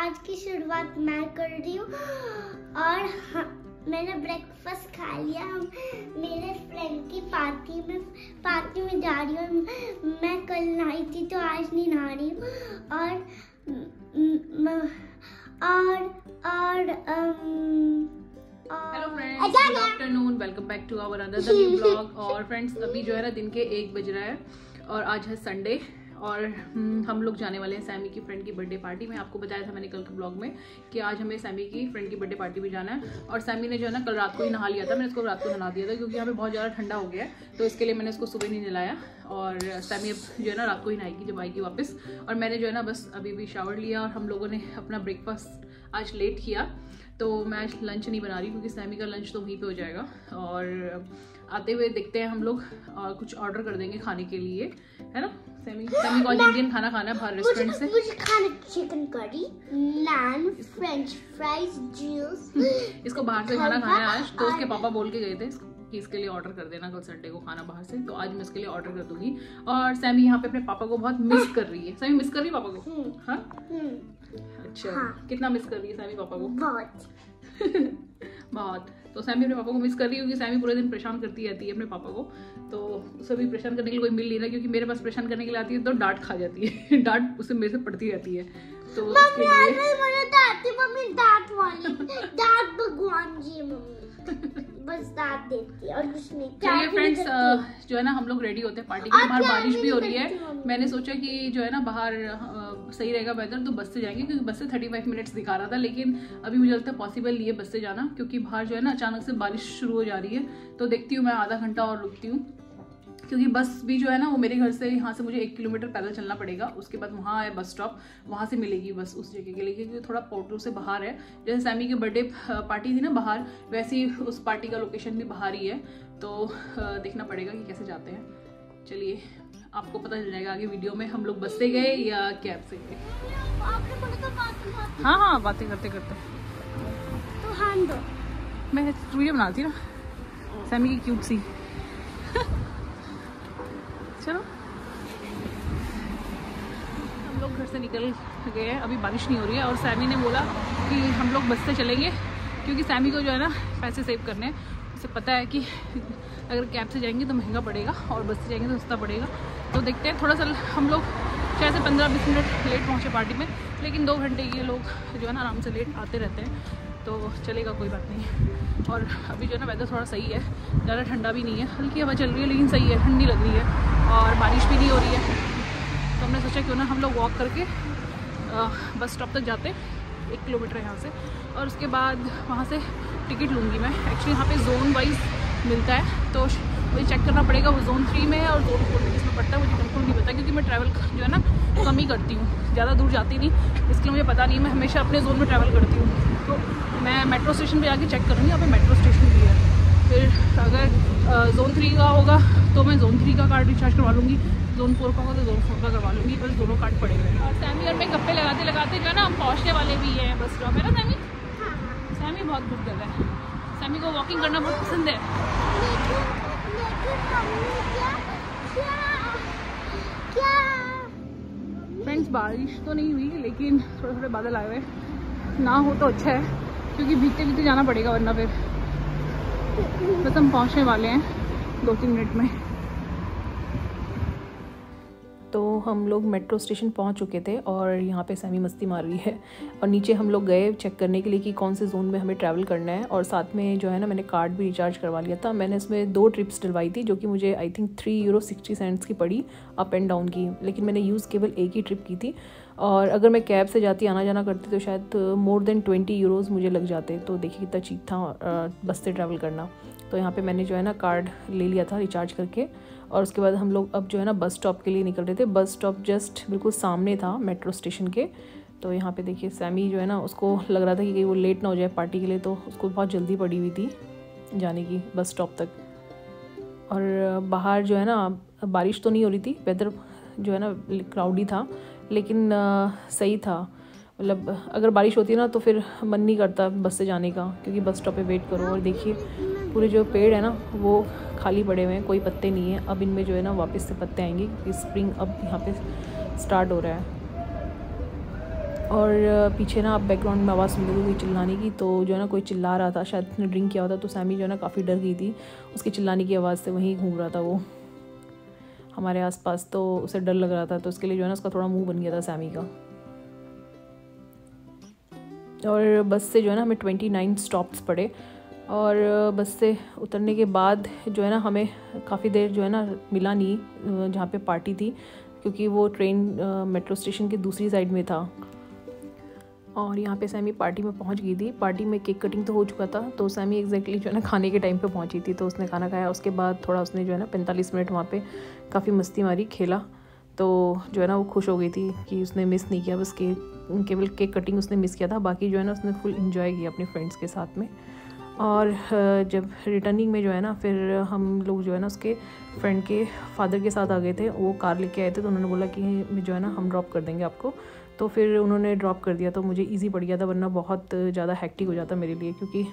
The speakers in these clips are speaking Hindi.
आज की शुरुआत मैं कर रही हूँ और मैंने ब्रेकफास्ट खा लिया। मेरे फ्रेंड की पार्टी में जा रही हूँ। मैं कल नहाई थी तो आज नहीं नहा रही हूँ। Hello friends, good afternoon, welcome back to our another new blog. और फ्रेंड्स अभी जो है ना दिन के 1 बज रहा है और आज है संडे और हम लोग जाने वाले हैं सैमी की फ्रेंड की बर्थडे पार्टी में। आपको बताया था मैंने कल के ब्लॉग में कि आज हमें सैमी की फ्रेंड की बर्थडे पार्टी में जाना है। और सैमी ने जो है ना कल रात को ही नहा लिया था, मैंने इसको रात को नहा दिया था क्योंकि यहाँ पे बहुत ज़्यादा ठंडा हो गया है, तो इसके लिए मैंने इसको सुबह नहीं नहलाया। और सैमी अब जो है ना रात को ही नहाएगी जब आएगी वापस। और मैंने जो है ना बस अभी भी शावर लिया और हम लोगों ने अपना ब्रेकफास्ट आज लेट किया, तो मैं आज लंच नहीं बना रही क्योंकि सैमी का लंच तो वहीं पे हो जाएगा। और आते हुए देखते हैं हम लोग और कुछ ऑर्डर कर देंगे खाने के लिए, है ना। सैमी को आज इंडियन खाना खाना है बाहर रेस्टोरेंट से। मुझे खाना चिकन करी, नान, फ्रेंच फ्राइज, जूस। इसको बाहर से खाना खाना है आज, तो उसके पापा बोल के गए थे कि इसके लिए ऑर्डर कर देना कल संडे को खाना बाहर से, तो आज मैं इसके लिए ऑर्डर कर दूंगी। और सैमी यहाँ पे अपने पापा को बहुत मिस कर रही है। सैमी मिस कर रही है पापा को? हाँ, अच्छा। हाँ। कितना मिस कर रही है सैमी पापा को? बहुत। तो सैमी अपने पापा को मिस कर रही है क्योंकि सैमी पूरे दिन परेशान करती रहती है अपने पापा को, तो उसे भी परेशान करने के लिए कोई मिल नहीं रहा क्योंकि मेरे पास परेशान करने के लिए आती है तो डांट खा जाती है। डांट उसे मेरे से पड़ती रहती है, तो उसके लिए डांट भगवान जी मम्मी बस डांट देती है और कुछ नहीं। चलिए फ्रेंड्स, जो है ना हम लोग रेडी होते हैं पार्टी के लिए। बाहर बारिश भी हो रही है। मैंने सोचा कि जो है ना बाहर सही रहेगा वेदर तो बस से जाएंगे क्योंकि बस से 35 मिनट्स दिखा रहा था, लेकिन अभी मुझे लगता है पॉसिबल नहीं है बस से जाना क्योंकि बाहर जो है ना अचानक से बारिश शुरू हो जा रही है। तो देखती हूँ मैं आधा घंटा और रुकती हूँ क्योंकि बस भी जो है ना वो मेरे घर से यहाँ से मुझे 1 किलोमीटर पैदल चलना पड़ेगा। उसके बाद वहाँ है बस स्टॉप, वहाँ से मिलेगी बस उस जगह के लिए क्योंकि थोड़ा पोर्टल से बाहर है। जैसे सैमी की बर्थडे पार्टी थी ना बाहर, वैसे ही उस पार्टी का लोकेशन भी बाहर ही है, तो देखना पड़ेगा कि कैसे जाते हैं। चलिए आपको पता चल जाएगा आगे वीडियो में हम लोग बस से गए या कैब से गए। हाँ हाँ बातें करते करते तो हाँ दो मैं वीडियो बनाती ना सैमी की क्यूट सी। चलो हम लोग घर से निकल गए हैं, अभी बारिश नहीं हो रही है। और सैमी ने बोला कि हम लोग बस से चलेंगे क्योंकि सैमी को जो है ना पैसे सेव करने हैं। उसे पता है कि अगर कैब से जाएंगे तो महंगा पड़ेगा और बस से जाएंगे तो सस्ता पड़ेगा। तो देखते हैं, थोड़ा सा हम लोग शायद से 15-20 मिनट लेट पहुँचे पार्टी में, लेकिन 2 घंटे ये लोग जो है ना आराम से लेट आते रहते हैं, तो चलेगा कोई बात नहीं। और अभी जो है ना वेदर थोड़ा सही है, ज़्यादा ठंडा भी नहीं है, हल्की हवा चल रही है लेकिन सही है, ठंडी लग रही है और बारिश भी नहीं हो रही है। तो हमने सोचा क्यों ना हम लोग वॉक करके बस स्टॉप तक जाते, 1 किलोमीटर यहाँ से, और उसके बाद वहाँ से टिकट लूँगी मैं। एक्चुअली यहाँ पे जोन वाइज मिलता है, तो मुझे चेक करना पड़ेगा वो जोन 3 में है और जोन 4 में किसमें पड़ता है मुझे बिल्कुल नहीं पता क्योंकि मैं ट्रैवल जो है ना कम ही करती हूँ, ज़्यादा दूर जाती नहीं, इसलिए मुझे पता नहीं। मैं हमेशा अपने जोन में ट्रैवल करती हूँ, तो मैं मेट्रो स्टेशन पे जाके चेक करूँगी। यहाँ पे मेट्रो स्टेशन भी है। फिर अगर जोन 3 का होगा तो मैं जोन 3 का कार्ड रिचार्ज करवा लूँगी, जोन 4 का होगा तो जोन 4 का करवा लूँगी, बस दोनों कार्ड पड़ेंगे। और सैमी और मैं गप्पे लगाते लगाते जो है ना हम पहुँचने वाले भी हैं बस स्टॉप, है ना सैमी? सैमी बहुत गुड गर्ल है, सैमी को वॉकिंग करना बहुत पसंद है। फ्रेंड्स बारिश तो नहीं हुई लेकिन थोड़े थोड़े बादल आए हुए, ना हो तो अच्छा है क्योंकि भीगते भीगते जाना पड़ेगा वरना फिर। बस हम पहुंचने वाले हैं 2-3 मिनट में। तो हम लोग मेट्रो स्टेशन पहुंच चुके थे और यहाँ पे सैमी मस्ती मार रही है और नीचे हम लोग गए चेक करने के लिए कि कौन से जोन में हमें ट्रैवल करना है। और साथ में जो है ना मैंने कार्ड भी रिचार्ज करवा लिया था। मैंने इसमें 2 ट्रिप्स डलवाई थी जो कि मुझे आई थिंक 3 यूरो 60 सेंट्स की पड़ी अप एंड डाउन की, लेकिन मैंने यूज़ केवल एक ही ट्रिप की थी। और अगर मैं कैब से जाती आना जाना करती तो शायद मोर देन 20 यूरोज़ मुझे लग जाते। तो देखिए कितना चीप था बस से ट्रैवल करना। तो यहाँ पे मैंने जो है ना कार्ड ले लिया था रिचार्ज करके। और उसके बाद हम लोग अब जो है ना बस स्टॉप के लिए निकल रहे थे। बस स्टॉप जस्ट बिल्कुल सामने था मेट्रो स्टेशन के। तो यहाँ पे देखिए सैमी जो है ना उसको लग रहा था कि कहीं वो लेट ना हो जाए पार्टी के लिए, तो उसको बहुत जल्दी पड़ी हुई थी जाने की बस स्टॉप तक। और बाहर जो है ना बारिश तो नहीं हो रही थी, वेदर जो है ना क्लाउडी था लेकिन सही था। मतलब अगर बारिश होती है ना तो फिर मन नहीं करता बस से जाने का क्योंकि बस स्टॉप पे वेट करो। और देखिए पूरे जो पेड़ है ना वो खाली पड़े हुए हैं, कोई पत्ते नहीं है। अब इनमें जो है ना वापस से पत्ते आएंगे क्योंकि स्प्रिंग अब यहाँ पे स्टार्ट हो रहा है। और पीछे ना आप बैकग्राउंड में आवाज़ सुन रहे थे कोई चिल्लाने की, तो जो है ना कोई चिल्ला रहा था, शायद उसने ड्रिंक किया होता। तो सैमी जो है ना काफ़ी डर गई थी उसके चिल्लाने की आवाज़ से, वहीं घूम रहा था वो हमारे आसपास, तो उसे डर लग रहा था, तो उसके लिए जो है ना उसका थोड़ा मुंह बन गया था सैमी का। और बस से जो है ना हमें 29 स्टॉप्स पड़े, और बस से उतरने के बाद जो है ना हमें काफ़ी देर जो है ना मिला नहीं जहाँ पे पार्टी थी, क्योंकि वो ट्रेन मेट्रो स्टेशन की दूसरी साइड में था। और यहाँ पे सैमी पार्टी में पहुँच गई थी। पार्टी में केक कटिंग तो हो चुका था, तो सैमी एग्जैक्टली जो है ना खाने के टाइम पे पहुँची थी, तो उसने खाना खाया। उसके बाद थोड़ा उसने जो है ना 45 मिनट वहाँ पे काफ़ी मस्ती मारी, खेला, तो जो है ना वो खुश हो गई थी कि उसने मिस नहीं किया, बस केवल केक कटिंग उसने मिस किया था, बाकी जो है ना उसने फुल इन्जॉय किया अपने फ्रेंड्स के साथ में। और जब रिटर्निंग में जो है ना फिर हम लोग जो है ना उसके फ्रेंड के फादर के साथ आ गए थे, वो कार लेके आए थे, तो उन्होंने बोला कि जो है ना हम ड्रॉप कर देंगे आपको, तो फिर उन्होंने ड्रॉप कर दिया, तो मुझे इजी पड़ गया था, वरना बहुत ज़्यादा हेक्टिक हो जाता मेरे लिए, क्योंकि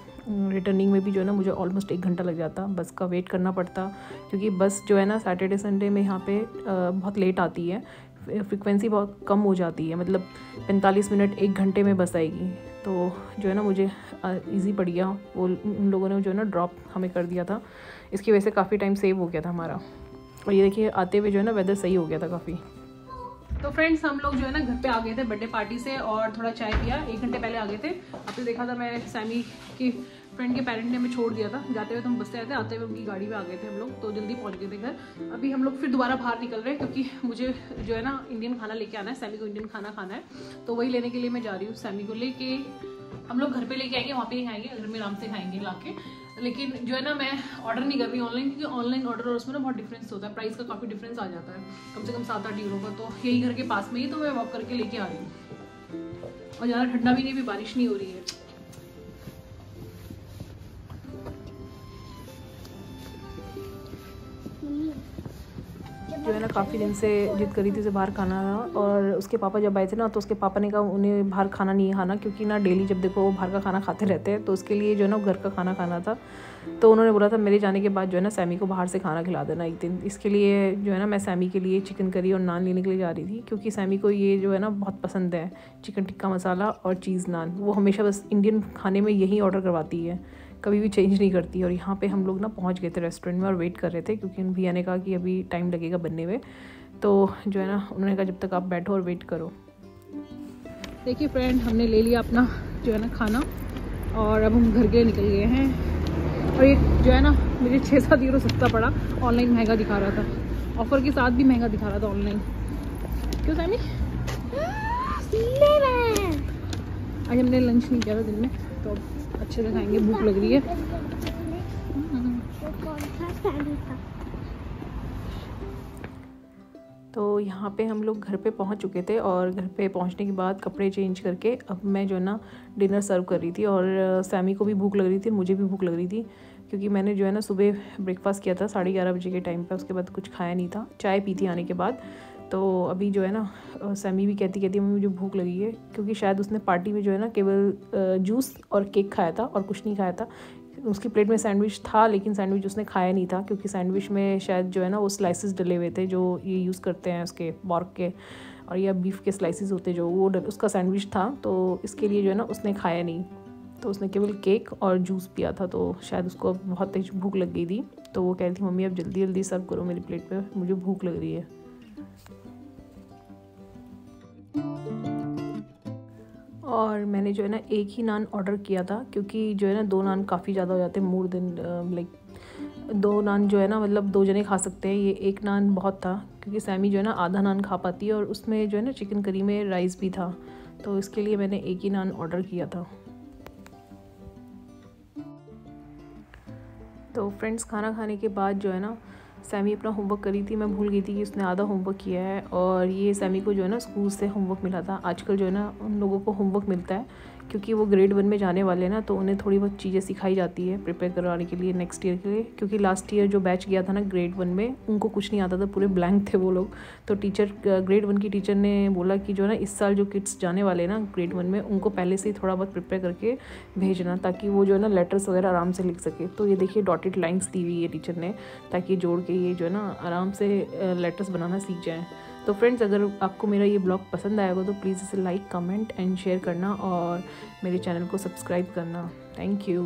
रिटर्निंग में भी जो है ना मुझे ऑलमोस्ट 1 घंटा लग जाता, बस का वेट करना पड़ता, क्योंकि बस जो है ना सैटरडे संडे में यहाँ पे बहुत लेट आती है, फ्रिक्वेंसी बहुत कम हो जाती है, मतलब 45 मिनट 1 घंटे में बस आएगी, तो जो है ना मुझे इजी पड़ गया। वो उन लोगों ने जो है ना ड्रॉप हमें कर दिया था, इसकी वजह से काफ़ी टाइम सेव हो गया था हमारा। और ये देखिए आते हुए जो है ना वेदर सही हो गया था काफ़ी। तो फ्रेंड्स हम लोग जो है ना घर पे आ गए थे बर्थडे पार्टी से, और थोड़ा चाय पिया, 1 घंटे पहले आ गए थे। आपने देखा था मैं सैमी की फ्रेंड के पेरेंट ने हमें छोड़ दिया था, जाते हुए तो हम बस से आए थे, आते हुए उनकी गाड़ी में आ गए थे हम लोग, तो जल्दी पहुंच गए थे घर। अभी हम लोग फिर दोबारा बाहर निकल रहे हैं, क्योंकि मुझे जो है ना इंडियन खाना लेके आना है, सैमी को इंडियन खाना खाना है, तो वही लेने के लिए मैं जा रही हूँ। सैमी को लेके हम लोग घर पे लेके आएंगे, वहाँ पे ही खाएंगे, घर में आराम से खाएंगे लाके। लेकिन जो है ना मैं ऑर्डर नहीं कर रही ऑनलाइन, क्योंकि ऑनलाइन ऑर्डर और उसमें ना बहुत डिफरेंस होता है, प्राइस का काफ़ी डिफरेंस आ जाता है, कम से कम 7-8 यूरो का। तो यही घर के पास में ही, तो मैं वॉक करके लेके आ रही हूँ, और ज़्यादा ठंडा भी नहीं, भी बारिश नहीं हो रही है। जो है ना काफ़ी दिन से जिद करी थी उसे बाहर खाना, और उसके पापा जब आए थे ना, तो उसके पापा ने कहा उन्हें बाहर खाना नहीं खाना, क्योंकि ना डेली जब देखो वो बाहर का खाना खाते रहते हैं, तो उसके लिए जो है ना घर का खाना खाना था। तो उन्होंने बोला था मेरे जाने के बाद जो है ना सैमी को बाहर से खाना खिला देना एक दिन। इसके लिए जो है ना मैं सैमी के लिए चिकन करी और नान लेने के लिए जा रही थी, क्योंकि सैमी को ये जो है ना बहुत पसंद है, चिकन टिक्का मसाला और चीज़ नान। वो हमेशा बस इंडियन खाने में यही ऑर्डर करवाती है, कभी भी चेंज नहीं करती। और यहाँ पे हम लोग ना पहुँच गए थे रेस्टोरेंट में और वेट कर रहे थे, क्योंकि भैया ने कहा कि अभी टाइम लगेगा बनने में, तो जो है ना उन्होंने कहा जब तक आप बैठो और वेट करो। देखिए फ्रेंड, हमने ले लिया अपना जो है ना खाना, और अब हम घर के लिए निकल गए हैं। और ये जो है ना मुझे 6-7 यूरो सस्ता पड़ा, ऑनलाइन महंगा दिखा रहा था, ऑफर के साथ भी महंगा दिखा रहा था ऑनलाइन। क्यों सैमी? आज हमने लंच नहीं किया था दिन में, तो अच्छे से खाएंगे, भूख लग रही है। तो यहाँ पे हम लोग घर पे पहुँच चुके थे, और घर पे पहुँचने के बाद कपड़े चेंज करके अब मैं जो है ना डिनर सर्व कर रही थी, और सैमी को भी भूख लग रही थी, मुझे भी भूख लग रही थी, क्योंकि मैंने जो है ना सुबह ब्रेकफास्ट किया था 11:30 बजे के टाइम पे, उसके बाद कुछ खाया नहीं था, चाय पी थी आने के बाद। तो अभी जो है ना सैमी भी कहती मम्मी मुझे भूख लगी है, क्योंकि शायद उसने पार्टी में जो है ना केवल जूस और केक खाया था और कुछ नहीं खाया था। उसकी प्लेट में सैंडविच था, लेकिन सैंडविच उसने खाया नहीं था, क्योंकि सैंडविच में शायद जो है ना वो स्लाइसेस डले हुए थे, जो ये यूज़ करते हैं उसके पॉर्क के, और या बीफ के स्लाइसेस होते जो, वो उसका सैंडविच था, तो इसके लिए जो है ना उसने खाया नहीं, तो उसने केवल केक और जूस पिया था। तो शायद उसको बहुत तेज भूख लग गई थी, तो वो कह रही थी मम्मी अब जल्दी जल्दी सर्व करो मेरी प्लेट पे, मुझे भूख लग रही है। और मैंने जो है ना एक ही नान ऑर्डर किया था, क्योंकि जो है ना 2 नान काफ़ी ज़्यादा हो जाते हैं, मोर देन लाइक 2 नान जो है ना मतलब 2 जने खा सकते हैं, ये 1 नान बहुत था, क्योंकि सैमी जो है ना आधा नान खा पाती है, और उसमें जो है ना चिकन करी में राइस भी था, तो इसके लिए मैंने एक ही नान ऑर्डर किया था। तो फ्रेंड्स खाना खाने के बाद जो है ना सैमी अपना होमवर्क करी थी, मैं भूल गई थी कि उसने आधा होमवर्क किया है, और ये सैमी को जो है ना स्कूल से होमवर्क मिला था। आजकल जो है ना उन लोगों को होमवर्क मिलता है, क्योंकि वो ग्रेड 1 में जाने वाले हैं ना, तो उन्हें थोड़ी बहुत चीज़ें सिखाई जाती है प्रिपेयर करवाने के लिए नेक्स्ट ईयर के लिए, क्योंकि लास्ट ईयर जो बैच गया था ना ग्रेड 1 में, उनको कुछ नहीं आता था, पूरे ब्लैंक थे वो लोग। तो टीचर ग्रेड 1 की टीचर ने बोला कि जो है ना इस साल जो किड्स जाने वाले हैं ना ग्रेड 1 में, उनको पहले से ही थोड़ा बहुत प्रिपेयर करके भेजना, ताकि वो जो है ना लेटर्स वगैरह आराम से लिख सके। तो ये देखिए डॉटेड लाइन्स दी हुई है टीचर ने, ताकि जोड़ के ये जो है ना आराम से लेटर्स बनाना सीख जाएँ। तो फ्रेंड्स, अगर आपको मेरा ये ब्लॉग पसंद आएगा तो प्लीज़ इसे लाइक, कमेंट एंड शेयर करना और मेरे चैनल को सब्सक्राइब करना। Thank you.